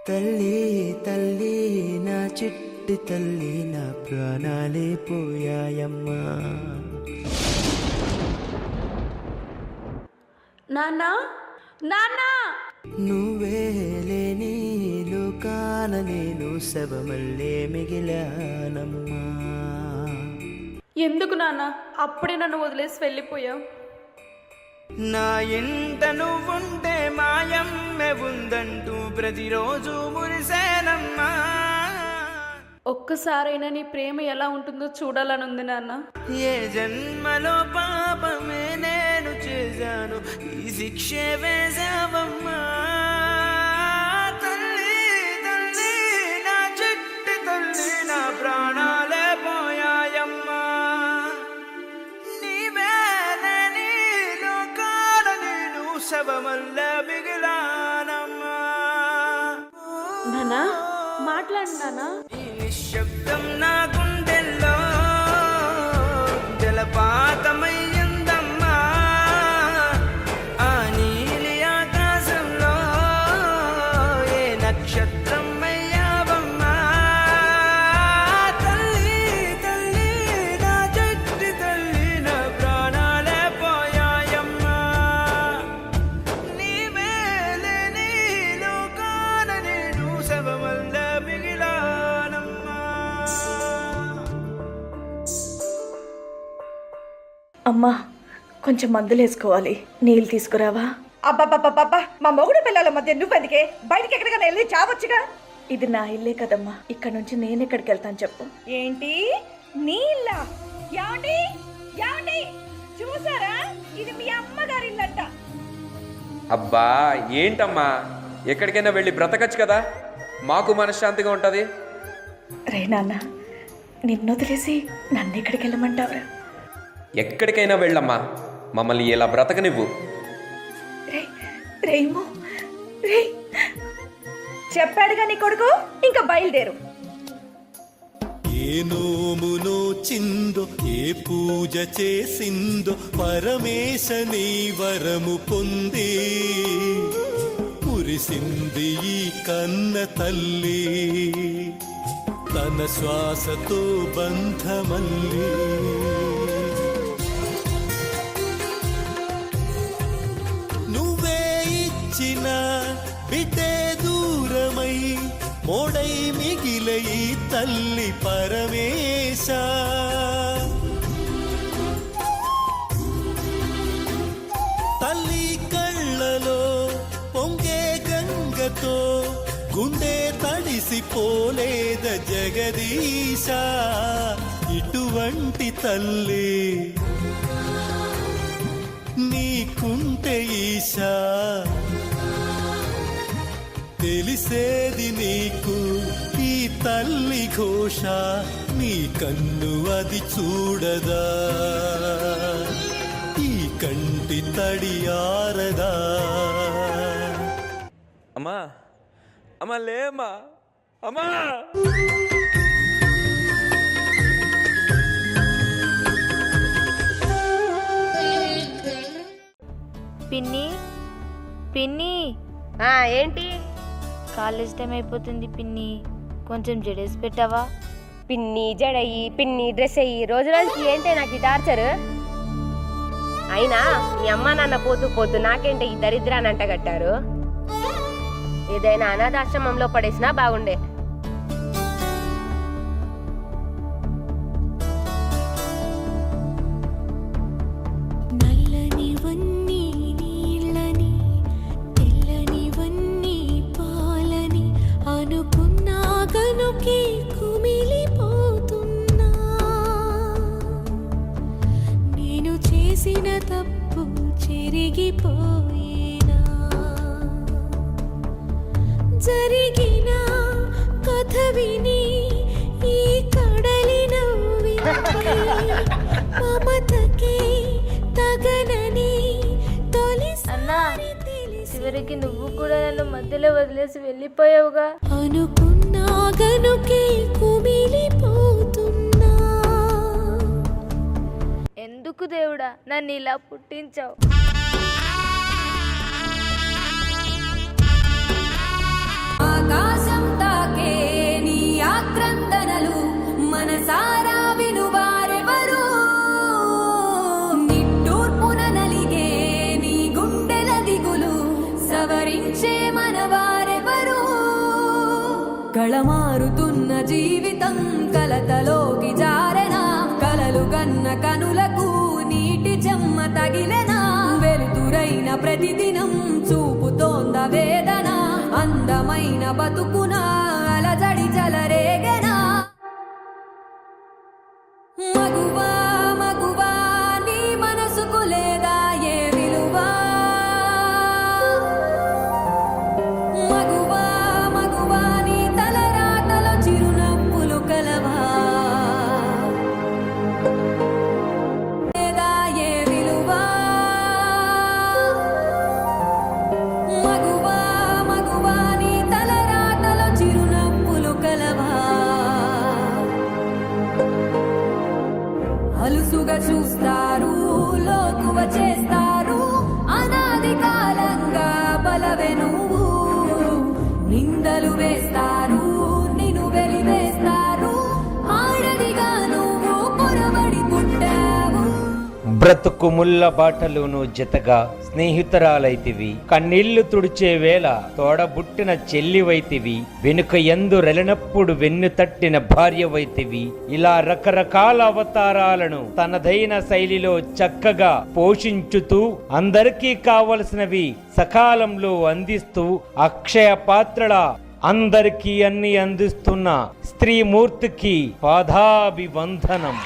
తల్లి తల్లి నా చిట్టి తల్లి నా ప్రాణాలే పోయాయమ్మా. నాన్నా నాన్నా, నువ్వే లేని లోకాన నేను శవమల్లే మిగిలానమ్మా. ఎందుకు నాన్న అప్పుడే నన్ను వదిలేసి వెళ్ళిపోయావు? నా ఇంట నువ్వుంటే మాయమ్మె ఉందంటూ ప్రతిరోజు మురిసేనమ్మా. ఒక్కసారైనా నీ ప్రేమ ఎలా ఉంటుందో చూడాలనుంది నాన్న. ఏ జన్మలో పాపమే నేను చేశాను, ఈ శిక్షే వేశావమ్మా. తల్లి తల్లి నా చిట్టి తల్లి నా ప్రాణాలే పోయాయమ్మా. నీవేనే నీ లోకాల నేను శవమల్ల మిగిలానమ్మా. నాన్నా మాట్లాడు నాన్నా. నిశ్శబ్దం నా గుండెల్లో జలపాతమయ్యిందమ్మా. ఆ నీలి ఆకాశంలో ఏ నక్షత్రం అయ్యావమ్మా. తల్లి తల్లి నా చెట్టి తల్లి నా ప్రాణాలే పోయాయమ్మా. నీవే లేని లోకాన నేను శవమల్ల మిగిలానమ్మా. అమ్మా, కొంచెం మందులు వేసుకోవాలి, నీళ్ళు తీసుకురావా? అబ్బబ్బబ్బబ్బా, మా మొగుడు పిల్లల మధ్య నువ్వెందుకే? బయటికి ఎక్కడికైనా వెళ్ళి చావచ్చుగా. ఇది నా ఇల్లే కదమ్మా, ఇక్కడ నుంచి నేను ఎక్కడికి వెళ్తాను చెప్పు? ఏంటి నీ ఇల్లా? యాండి యాండి, చూసారా? ఇది మీ అమ్మగారి ఇల్లంట. అబ్బా ఏంటమ్మా, ఎక్కడికైనా వెళ్ళి బ్రతకచ్చు కదా, మాకు మనశ్శాంతిగా ఉంటుంది. రే నాన్న, నిన్ను వదిలేసి నన్ను ఎక్కడికి వెళ్ళమంటావురా? ఎక్కడికైనా వెళ్ళమ్మా, మమ్మల్ని ఇలా బ్రతకనివ్వు. రేమో రే, చెప్పాడుగా నీ కొడుకు, ఇంకా బయలుదేరు. ఏ నోమునో చిందో, ఏ పూజ చేసిందో, పరమేశని వరము పొంది మురిసింది ఈ కన్న తల్లి. తన శ్వాసతో బంధమల్లి నువ్వే ఇచ్చిన బిడ్డే దూరమై మోడై మిగిలై తల్లి పరమేశ. తల్లి కళ్ళలో పొంగే గంగతో గుండె తడిసిపోలేద జగదీశ. ఇటువంటి తల్లి నీకుంటే ఈశా, తెలిసేది నీకు ఈ తల్లి ఘోష. నీ కన్ను అది చూడదా, ఈ కంటి తడి ఆరదా. అమ్మా అమ్మా లేమ్మా, అమ్మా. పిన్ని పిన్ని, ఏంటి? కాలేజ్ టైం అయిపోతుంది పిన్ని, కొంచెం జడేసి పెట్టావా? పిన్ని జడయ్యి, పిన్ని డ్రెస్ అయ్యి, రోజు రోజుకి ఏంటే నాకు ఈ టార్చర్. అయినా మీ అమ్మ నాన్న పోతూ పోతూ నాకేంటే ఈ దరిద్రాన్ని అంటగట్టారు. ఏదైనా అనాథాశ్రమంలో పడేసినా బాగుండే. తప్పు చెరిగిపోయేనా, జరిగిన కథ విని ఈ కడలి నవ్వి మమతకే తగనని తొలిసారి చివరికి నువ్వు కూడా నన్ను మధ్యలో వదిలేసి వెళ్ళిపోయావుగా. అనుకున్నా గనుకే కుమిలిపోతున్నా. ఎందుకు దేవుడా నన్ను ఇలా పుట్టించావు? ఆకాశ జీవించే మనవారెవరు కళమారుతున్న జీవితం కలతలోకి జారెనా కలలు గన్న కనులకు నీటి చెమ్మ తగిలెనా వెలుతురైన ప్రతిదినం చూపుతోంద వేదన అందమైన బతుకున అలజడి జలరేగెనా మగువా మగువా నీ మనసుకు లేదా ఏ విలువా మగువా మగువా నీ తలరాతలో చిరునవ్వులు కలవా లేదా ఏ విలువా మగువా మగువా నీ తలరాతలో చిరునవ్వులు కలవా అలుసుగా చూస్తారు లోకువ చేస్తారు అనాది కాలంగా బలవే నువ్వు నిందలు వేస్తారు నిన్ను వెలివేస్తారు ఆడదిగా నువ్వు పొరబడి పుట్టావు బ్రతుకు ముళ్ళ బాటలోను జతగా స్నేహితురాలైతివి కన్నీళ్లు తుడిచే వేళ తోడబుట్టిన చెల్లివైతివి వెనుక ఎందు రెలనప్పుడు వెన్ను తట్టిన భార్యవైతివి ఇలా రకరకాల అవతారాలను తనదైన శైలిలో చక్కగా పోషించుతూ అందరికీ కావలసినవి సకాలంలో అందిస్తూ అక్షయ పాత్రల అందరికీ అన్ని అందిస్తున్న స్త్రీమూర్తికి పాదాభివందనం.